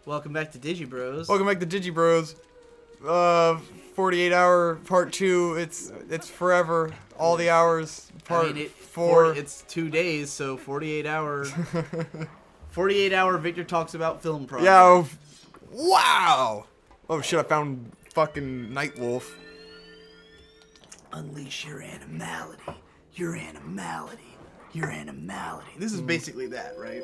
Welcome back to Digi Bros. Welcome back to Digi Bros. 48-hour part 2. It's forever. All the hours. Part 4. It's 2 days, so 48 hour. 48 hour Victor talks about film project. Yeah. Wow. Oh shit! I found fucking Nightwolf. Unleash your animality. Your animality. Your animality. This is basically that, right?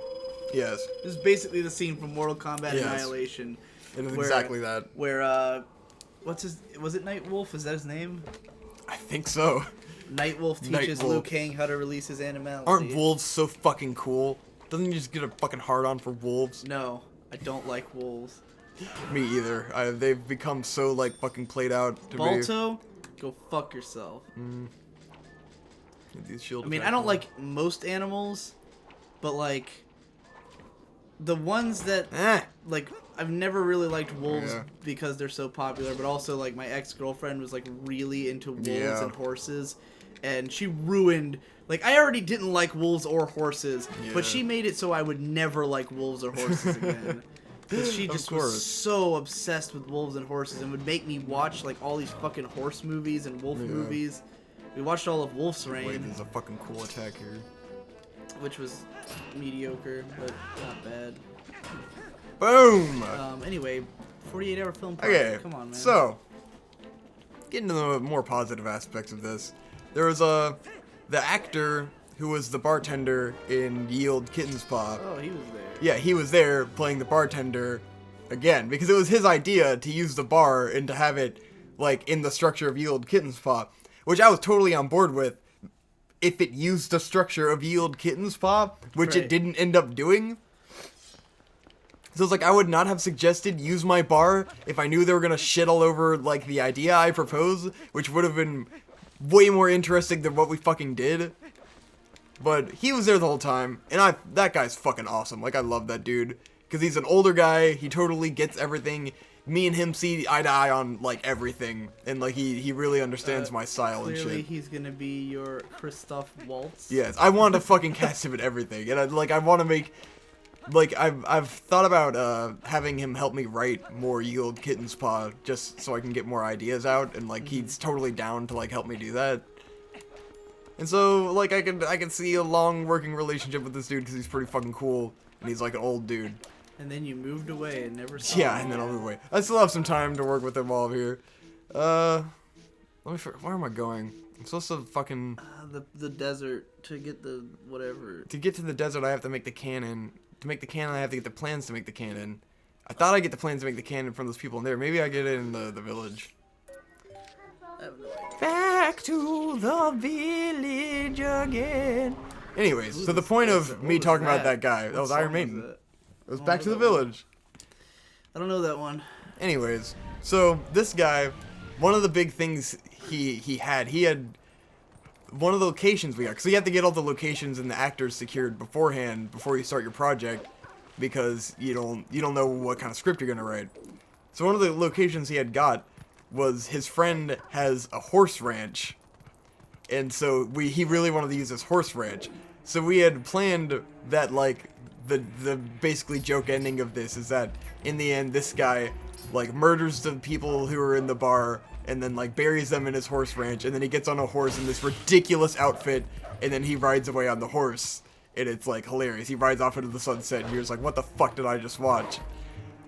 Yes. This is basically the scene from Mortal Kombat Yes. Annihilation. It is exactly that. Where was it Nightwolf? Is that his name? I think so. Nightwolf teaches Nightwolf. Liu Kang how to release his animality. Aren't wolves so fucking cool? Doesn't he just get a fucking hard on for wolves? No, I don't like wolves. Me either. They've become so like fucking played out to Balto, go fuck yourself. These shield I mean, attack I don't ones. like most animals, but like the ones that like I've never really liked wolves because they're so popular, but also like my ex-girlfriend was like really into wolves and horses, and she ruined, like, I already didn't like wolves or horses, but she made it so I would never like wolves or horses again. Because she just was so obsessed with wolves and horses and would make me watch like all these fucking horse movies and wolf movies. We watched all of Wolf's Rain. Wait, there's a fucking cool attack here. Which was mediocre, but not bad. Boom! Anyway, 48-hour film project. Okay, Come on, man. so, getting to the more positive aspects of this, there was the actor who was the bartender in Yield Kitten's Paw. Oh, he was there. Yeah, he was there playing the bartender again, because it was his idea to use the bar and to have it, like, in the structure of Yield Kitten's Paw, which I was totally on board with if it used the structure of Yield Kitten's Paw, which it didn't end up doing. So it's like, I would not have suggested use my bar if I knew they were going to shit all over, like, the idea I proposed, which would have been way more interesting than what we fucking did. But he was there the whole time, and that guy's fucking awesome. Like, I love that dude, because he's an older guy, he totally gets everything. Me and him see eye to eye on, like, everything, and, like, he really understands my style and shit. Clearly, he's gonna be your Christoph Waltz. Yes, I want to fucking cast him in everything, and I want to make, like, I've thought about having him help me write more Yield Kitten's Paw, just so I can get more ideas out, and, like, he's totally down to, like, help me do that. And so, like, I can see a long working relationship with this dude, because he's pretty fucking cool, and he's, like, an old dude. And then you moved away and never saw Yeah, him and then I'll again. move away. I still have some time to work with him while I'm here. Where am I going? I'm supposed to fucking... The desert, to get the whatever. To get to the desert, I have to make the cannon. To make the cannon, I have to get the plans to make the cannon. I thought I'd get the plans to make the cannon from those people in there. Maybe I get it in the village. I have no idea. Back to the village again. Anyways, so the point of me talking about that guy, that was Iron Maiden. It was Back to the Village. I don't know that one. Anyways, so this guy, one of the big things he had one of the locations we got, because you have to get all the locations and the actors secured beforehand before you start your project, because you don't know what kind of script you're gonna write. So one of the locations he had got was his friend has a horse ranch, and so he really wanted to use this horse ranch. So we had planned that, like, the basically joke ending of this is that in the end this guy, like, murders the people who are in the bar and then, like, buries them in his horse ranch, and then he gets on a horse in this ridiculous outfit, and then he rides away on the horse, and it's, like, hilarious. He rides off into the sunset and you're just like, what the fuck did I just watch?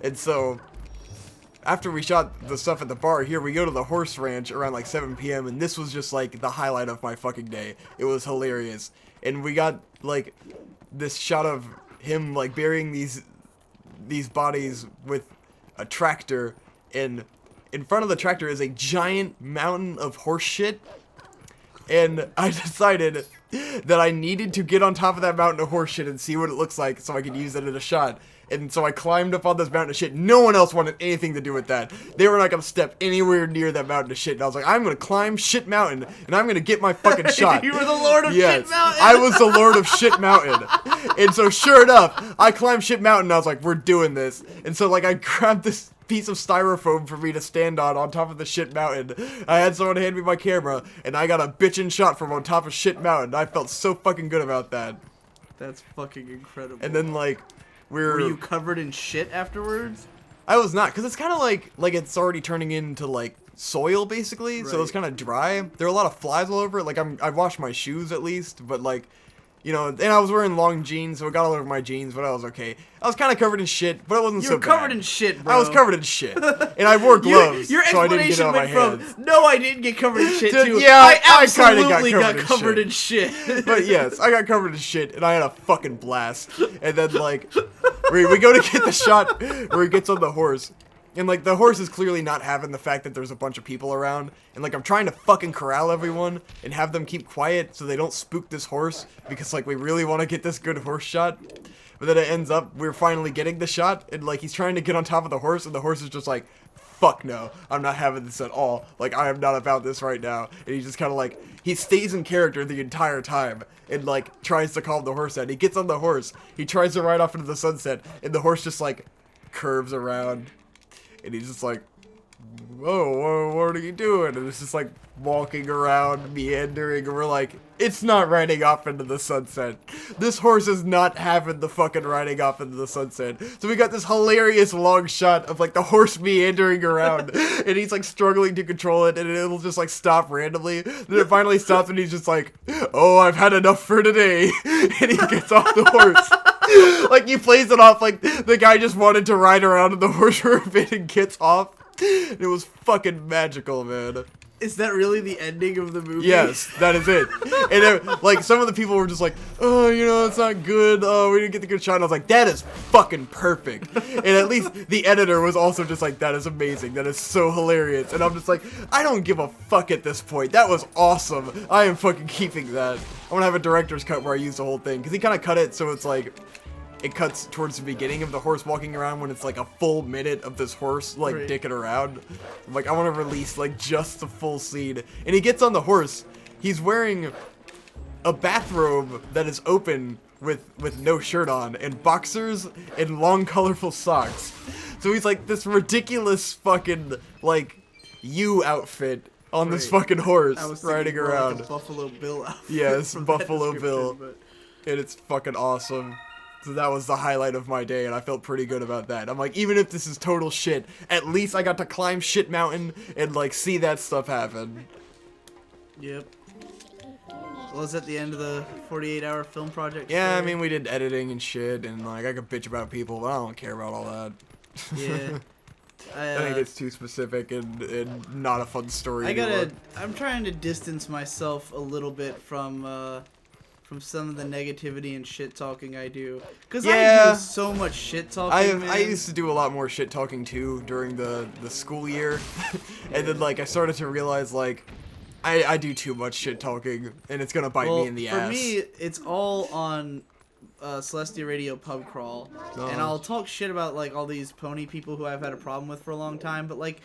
And so after we shot the stuff at the bar here, we go to the horse ranch around like 7 p.m. and this was just like the highlight of my fucking day. It was hilarious. And we got like this shot of him like burying these bodies with a tractor, and in front of the tractor is a giant mountain of horse shit. And I decided that I needed to get on top of that mountain of horse shit and see what it looks like so I could use it in a shot. And so I climbed up on this mountain of shit. No one else wanted anything to do with that. They were not going to step anywhere near that mountain of shit. And I was like, I'm going to climb shit mountain, and I'm going to get my fucking shot. You were the Lord of Shit Mountain. I was the Lord of Shit Mountain. And so sure enough, I climbed Shit Mountain, and I was like, we're doing this. And so, like, I grabbed this piece of styrofoam for me to stand on top of the shit mountain. I had someone hand me my camera, and I got a bitchin' shot from on top of shit mountain. I felt so fucking good about that. That's fucking incredible. And then, like, Were you covered in shit afterwards? I was not, because it's kind of like it's already turning into like soil basically, so it's kind of dry. There are a lot of flies all over it. Like I washed my shoes at least, but like, you know, and I was wearing long jeans, so it got all over my jeans, but I was okay. I was kind of covered in shit, but it wasn't so bad. You were covered in shit, bro. I was covered in shit, and I wore gloves, so I didn't get it on my hands. No, I didn't get covered in shit too. Yeah, I absolutely got covered in shit. But yes, I got covered in shit, and I had a fucking blast. And then like, we go to get the shot where he gets on the horse. And, like, the horse is clearly not having the fact that there's a bunch of people around. And, like, I'm trying to fucking corral everyone and have them keep quiet so they don't spook this horse. Because, like, we really want to get this good horse shot. But then it ends up, we're finally getting the shot. And, like, he's trying to get on top of the horse. And the horse is just like, fuck no. I'm not having this at all. Like, I am not about this right now. And he just kind of, like, he stays in character the entire time. And, like, tries to calm the horse down. He gets on the horse. He tries to ride off into the sunset. And the horse just, like, curves around. And he's just like, whoa, what are you doing? And it's just like walking around, meandering, and we're like, it's not riding off into the sunset. This horse is not having the fucking riding off into the sunset. So we got this hilarious long shot of like the horse meandering around, and he's like struggling to control it, and it'll just like stop randomly. Then it finally stops, and he's just like, oh, I've had enough for today. And he gets off the horse. Like, he plays it off like the guy just wanted to ride around in the horse for a bit and gets off. It was fucking magical, man. Is that really the ending of the movie? Yes, that is it. And like, some of the people were just like, oh, you know, it's not good. Oh, we didn't get the good shot. And I was like, that is fucking perfect. And at least the editor was also just like, that is amazing. That is so hilarious. And I'm just like, I don't give a fuck at this point. That was awesome. I am fucking keeping that. I'm gonna have a director's cut where I use the whole thing. Because he kind of cut it so it's like, it cuts towards the beginning of the horse walking around when it's like a full minute of this horse like dicking around. I'm like, I want to release like just the full scene. And he gets on the horse. He's wearing a bathrobe that is open with no shirt on and boxers and long colorful socks. So he's like this ridiculous fucking like outfit on this fucking horse riding around. Like a Buffalo Bill outfit. Yes, Buffalo Bill. And it's fucking awesome. So that was the highlight of my day, and I felt pretty good about that. I'm like, even if this is total shit, at least I got to climb shit mountain and, like, see that stuff happen. Yep. Well, is that the end of the 48-hour film project? Yeah, I mean, we did editing and shit, and, like, I could bitch about people, but I don't care about all that. Yeah. I think it's too specific and not a fun story anymore. I'm trying to distance myself a little bit from some of the negativity and shit talking I do, because I do so much shit talking. I used to do a lot more shit talking too during the school year, and then like I started to realize like I do too much shit talking, and it's gonna bite me in the ass. For me, it's all on Celestia Radio Pub Crawl, and I'll talk shit about like all these pony people who I've had a problem with for a long time, but like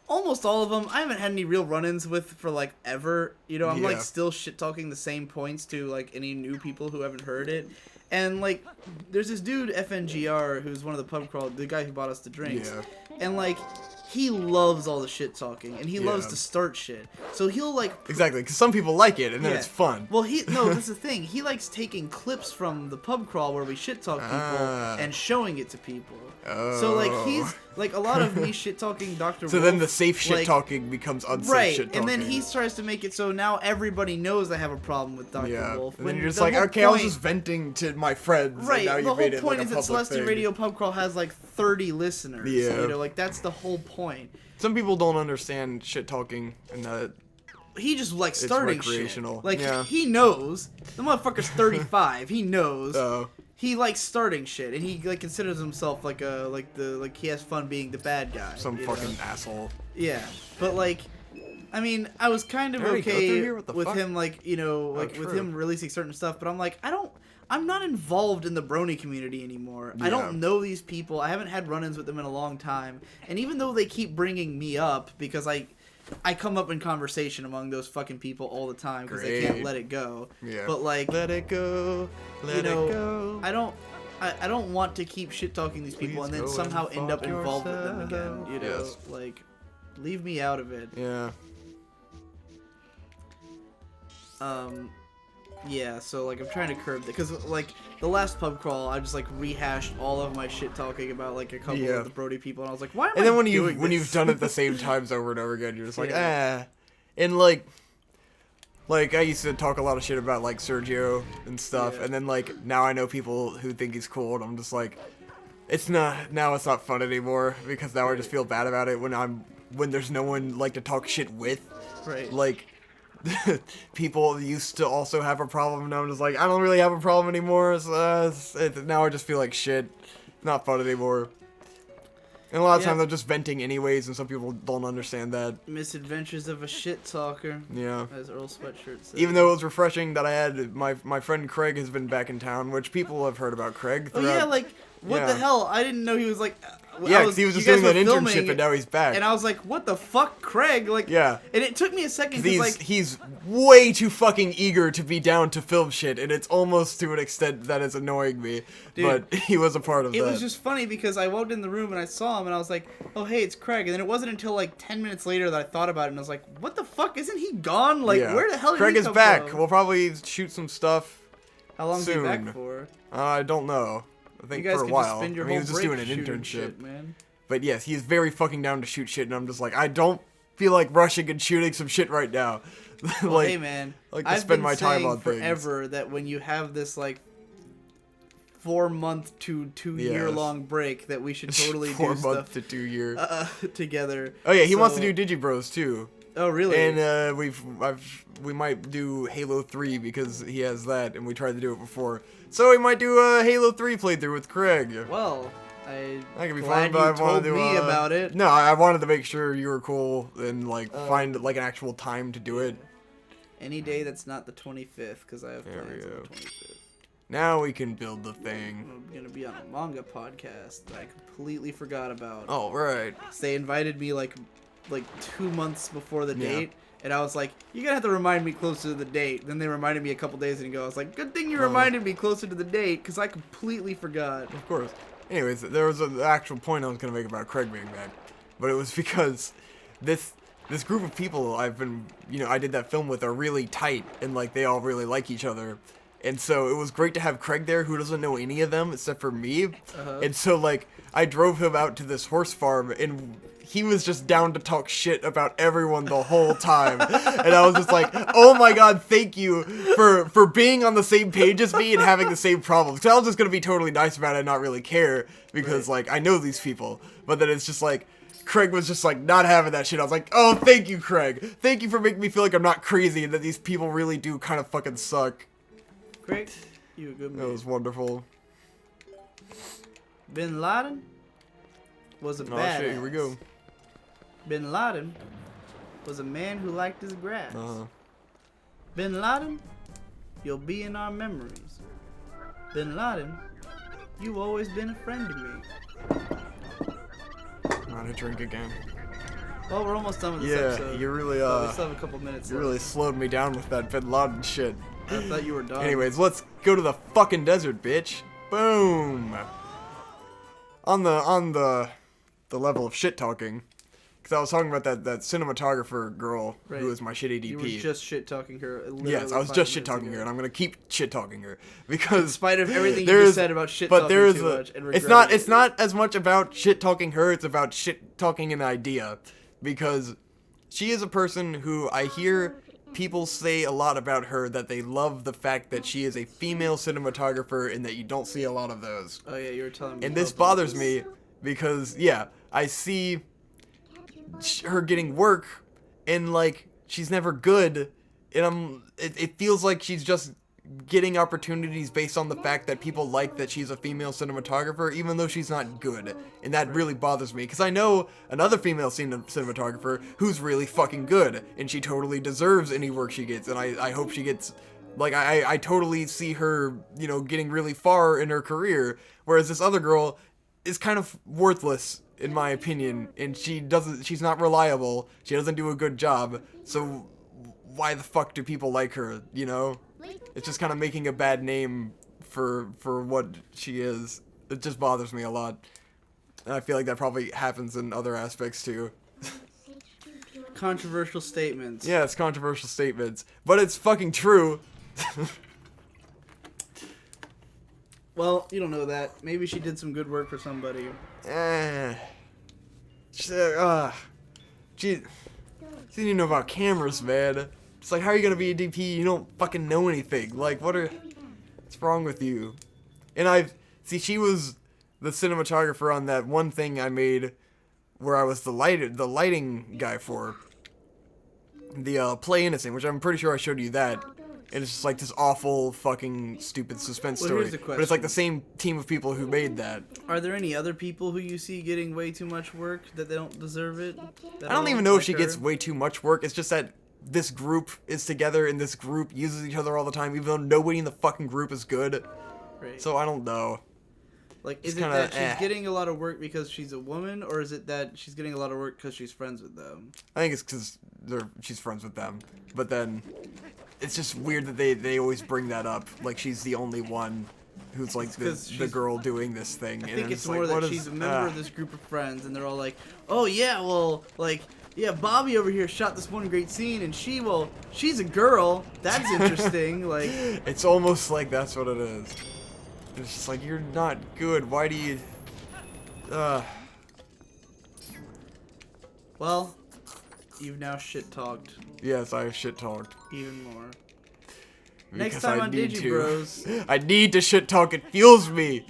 almost all of them I haven't had any real run-ins with for like ever. You know, I'm like still shit talking the same points to like any new people who haven't heard it. And like there's this dude FNGR who's one of the pub crawl, the guy who bought us the drinks. And like he loves all the shit talking, and he loves to start shit. So he'll like exactly, because some people like it, and then it's fun. Well, that's the thing. He likes taking clips from the pub crawl where we shit talk people and showing it to people. So like he's like a lot of me shit talking Dr. So Wolf, then the safe shit talking becomes unsafe shit talking. And then he tries to make it so now everybody knows I have a problem with Dr. Wolf. And then you're just like, okay, I was just venting to my friends. Right. And now the made whole point it like is that Celestia Radio Pub Crawl has like 30 listeners. Yeah. So, you know, like that's the whole point. Some people don't understand shit talking and that. He just like starting shit. Like he knows the motherfucker's 35. He knows. He likes starting shit, and he like considers himself like he has fun being the bad guy. Some fucking asshole. Yeah, but like, I mean, I was kind of okay with him, like, you know, like with him releasing certain stuff, but I'm like, I'm not involved in the brony community anymore. I don't know these people. I haven't had run-ins with them in a long time, and even though they keep bringing me up because I come up in conversation among those fucking people all the time because they can't let it go. Yeah. But like, let it go, let it go. I don't want to keep shit talking these people and then somehow end up involved with them again. You know, like, leave me out of it. Yeah. Yeah, so like I'm trying to curb it because like the last pub crawl, I just like rehashed all of my shit talking about like a couple of the Brody people, and I was like, why am I then when you've done it the same times over and over again, you're just like, and like I used to talk a lot of shit about like Sergio and stuff, and then like now I know people who think he's cool, and I'm just like, it's not fun anymore because now I just feel bad about it when there's no one like to talk shit with, right? Like. People used to also have a problem, and now I'm just like, I don't really have a problem anymore, so now I just feel like shit. Not fun anymore. And a lot of times I'm just venting anyways, and some people don't understand that. Misadventures of a shit talker. Yeah. As Earl Sweatshirt said. Even though it was refreshing that I had, my friend Craig has been back in town, which people have heard about Craig throughout. Oh yeah, like, what the hell? I didn't know he was like... Yeah, because he was just doing that internship, and now he's back. And I was like, what the fuck, Craig? Like, yeah. And it took me a second, because like... He's way too fucking eager to be down to film shit, and it's almost to an extent that is annoying me. Dude, but he was a part of that. It was just funny, because I walked in the room, and I saw him, and I was like, oh, hey, it's Craig. And then it wasn't until like 10 minutes later that I thought about it, and I was like, what the fuck? Isn't he gone? Like, where the hell did Craig he is come back. from? We'll probably shoot some stuff How long is he soon. back for? I don't know. I think for a while. Just spend your he was whole just doing an break internship. shit, man. But yes, he is very fucking down to shoot shit, and I'm just like, I don't feel like rushing and shooting some shit right now. Well, hey man, like to spend my time on things. Forever that when you have this like 4-month to 2-year-long break, that we should totally do 4 stuff 4 month to 2 year together. Oh yeah, he wants to do Digi Bros too. Oh really? And we might do Halo 3 because he has that, and we tried to do it before. So we might do a Halo 3 playthrough with Craig. Well, I can be glad fun, but you told me about it. No, I wanted to make sure you were cool and like find like an actual time to do it. Any day that's not the 25th, because I have plans on the 25th. Now we can build the thing. I'm gonna be on a manga podcast that I completely forgot about. Oh right. So they invited me like 2 months before the date. And I was like, you're going to have to remind me closer to the date. Then they reminded me a couple days ago. I was like, good thing you reminded me closer to the date, because I completely forgot. Of course. Anyways, there was an actual point I was going to make about Craig being back. But it was because this group of people I've been, I did that film with are really tight. And, like, they all really like each other. And so it was great to have Craig there, who doesn't know any of them except for me. And so, like, I drove him out to this horse farm, and he was just down to talk shit about everyone the whole time. And I was just like, oh my god, thank you for being on the same page as me and having the same problems. Because I was just going to be totally nice about it and not really care, because, like, I know these people. But then it's just like, Craig was just like not having that shit. I was like, oh, thank you, Craig. Thank you for making me feel like I'm not crazy and that these people really do kind of fucking suck. Craig, you a good man. That was wonderful. Bin Laden was a badass. Shit, here we go. Bin Laden was a man who liked his grass. Bin Laden, you'll be in our memories. Bin Laden, you've always been a friend to me. Not a drink again. Well, we're almost done with this episode. Yeah, you really we still have a couple minutes left. really slowed me down with that Bin Laden shit. I thought you were done. Anyways, let's go to the fucking desert, bitch. Boom. On the level of shit talking, because I was talking about that cinematographer girl who was my shitty DP. You were just shit talking her. Yes, I was just shit talking her, and I'm gonna keep shit talking her because, in spite of everything you just said about shit talking too much, and it's not as much about shit talking her. It's about shit talking an idea, because she is a person who I hear people say a lot about her, that they love the fact that she is a female cinematographer and that you don't see a lot of those. Oh yeah, you were telling me. And this bothers me because, I see her getting work and, like, she's never good, and it feels like she's just getting opportunities based on the fact that people like that she's a female cinematographer, even though she's not good. And that really bothers me, because I know another female cinematographer who's really fucking good, and she totally deserves any work she gets, and I hope she gets, like, I totally see her, getting really far in her career, whereas this other girl is kind of worthless, in my opinion, and she's not reliable, she doesn't do a good job, so why the fuck do people like her, It's just kind of making a bad name for what she is. It just bothers me a lot. And I feel like that probably happens in other aspects too. Controversial statements. Yeah, it's controversial statements. But it's fucking true. Well, you don't know that. Maybe she did some good work for somebody. She didn't even know about cameras, man. It's like, how are you gonna be a DP? You don't fucking know anything. Like, what's wrong with you? And she was the cinematographer on that one thing I made where I was the lighting guy for the Play Innocent, which I'm pretty sure I showed you that. And it's just like this awful fucking stupid suspense story. Here's the question. But it's like the same team of people who made that. Are there any other people who you see getting way too much work that they don't deserve it? I don't even know if she gets way too much work. It's just that this group is together and this group uses each other all the time, even though nobody in the fucking group is good. Right. So I don't know. Like, is it that she's getting a lot of work because she's a woman, or is it that she's getting a lot of work because she's friends with them? I think it's because she's friends with them. But then it's just weird that they always bring that up. Like, she's the only one who's like the girl doing this thing. I think it's more that she's a member of this group of friends, and they're all like, oh yeah, well, like, yeah, Bobby over here shot this one great scene, and she's a girl. That's interesting. Like, it's almost like that's what it is. It's just like, you're not good. Why do you... Well, you've now shit-talked. Yes, I have shit-talked. Even more. Next time on Digi Bros. I need to shit-talk. It fuels me.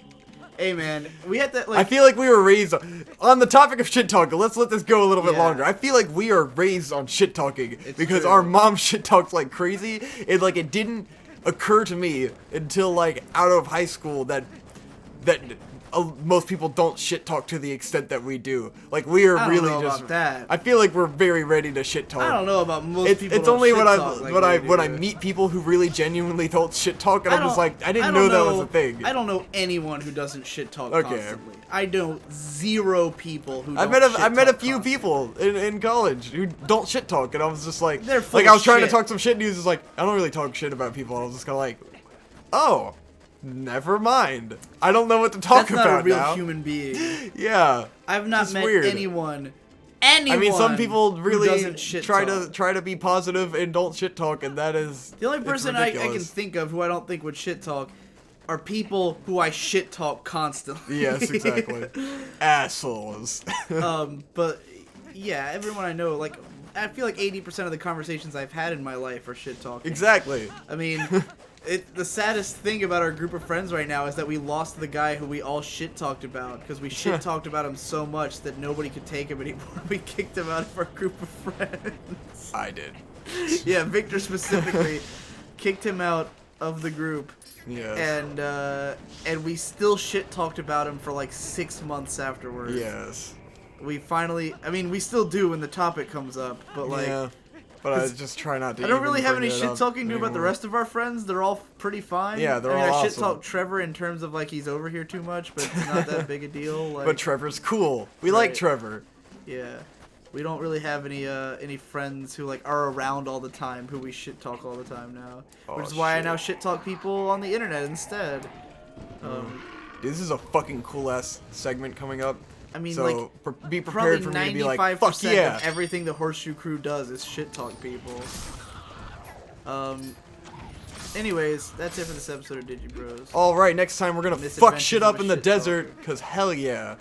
Hey, man. We had that, like... I feel like we were raised... On the topic of shit-talking, let's let this go a little bit longer. I feel like we are raised on shit-talking. Because our mom shit-talks like crazy. And, like, it didn't occur to me until like out of high school that most people don't shit talk to the extent that we do. Like, we are really just. About that. I feel like we're very ready to shit talk. I don't know about most people. It's only when I meet people who really genuinely don't shit talk, and I'm just like, I didn't know that was a thing. I don't know anyone who doesn't shit talk constantly. I know zero people who. I met a few people in college who don't shit talk, and I was just like, I was trying to talk some shit, and he was just like, I don't really talk shit about people. And I was just kind of like, oh. Never mind. I don't know what to talk about now. That's not a real human being. Yeah. I've not met anyone. I mean, some people really try to be positive and don't shit talk, and that is the only person I can think of who I don't think would shit talk are people who I shit talk constantly. Yes, exactly. Assholes. But yeah, everyone I know, like, I feel like 80% of the conversations I've had in my life are shit talking. Exactly. I mean. The saddest thing about our group of friends right now is that we lost the guy who we all shit-talked about because we shit-talked about him so much that nobody could take him anymore. We kicked him out of our group of friends. I did. Yeah, Victor specifically kicked him out of the group. Yes. And we still shit-talked about him for like 6 months afterwards. Yes. We finally... I mean, we still do when the topic comes up, but like... Yeah. But I just try not to. I don't really have any shit talking to about the rest of our friends. They're all pretty fine. Yeah, they're all awesome. I shit talk Trevor in terms of like he's over here too much, but it's not that big a deal. Like, but Trevor's cool. We like Trevor. Yeah, we don't really have any friends who like are around all the time who we shit talk all the time now, which is why I now shit talk people on the internet instead. Dude, this is a fucking cool ass segment coming up. I mean, so, like, be prepared for me to be like, fuck yeah. of everything the Horseshoe Crew does is shit talk people. Anyways, that's it for this episode of Digi Bros. Alright, next time we're gonna fuck shit up in the desert, cause hell yeah.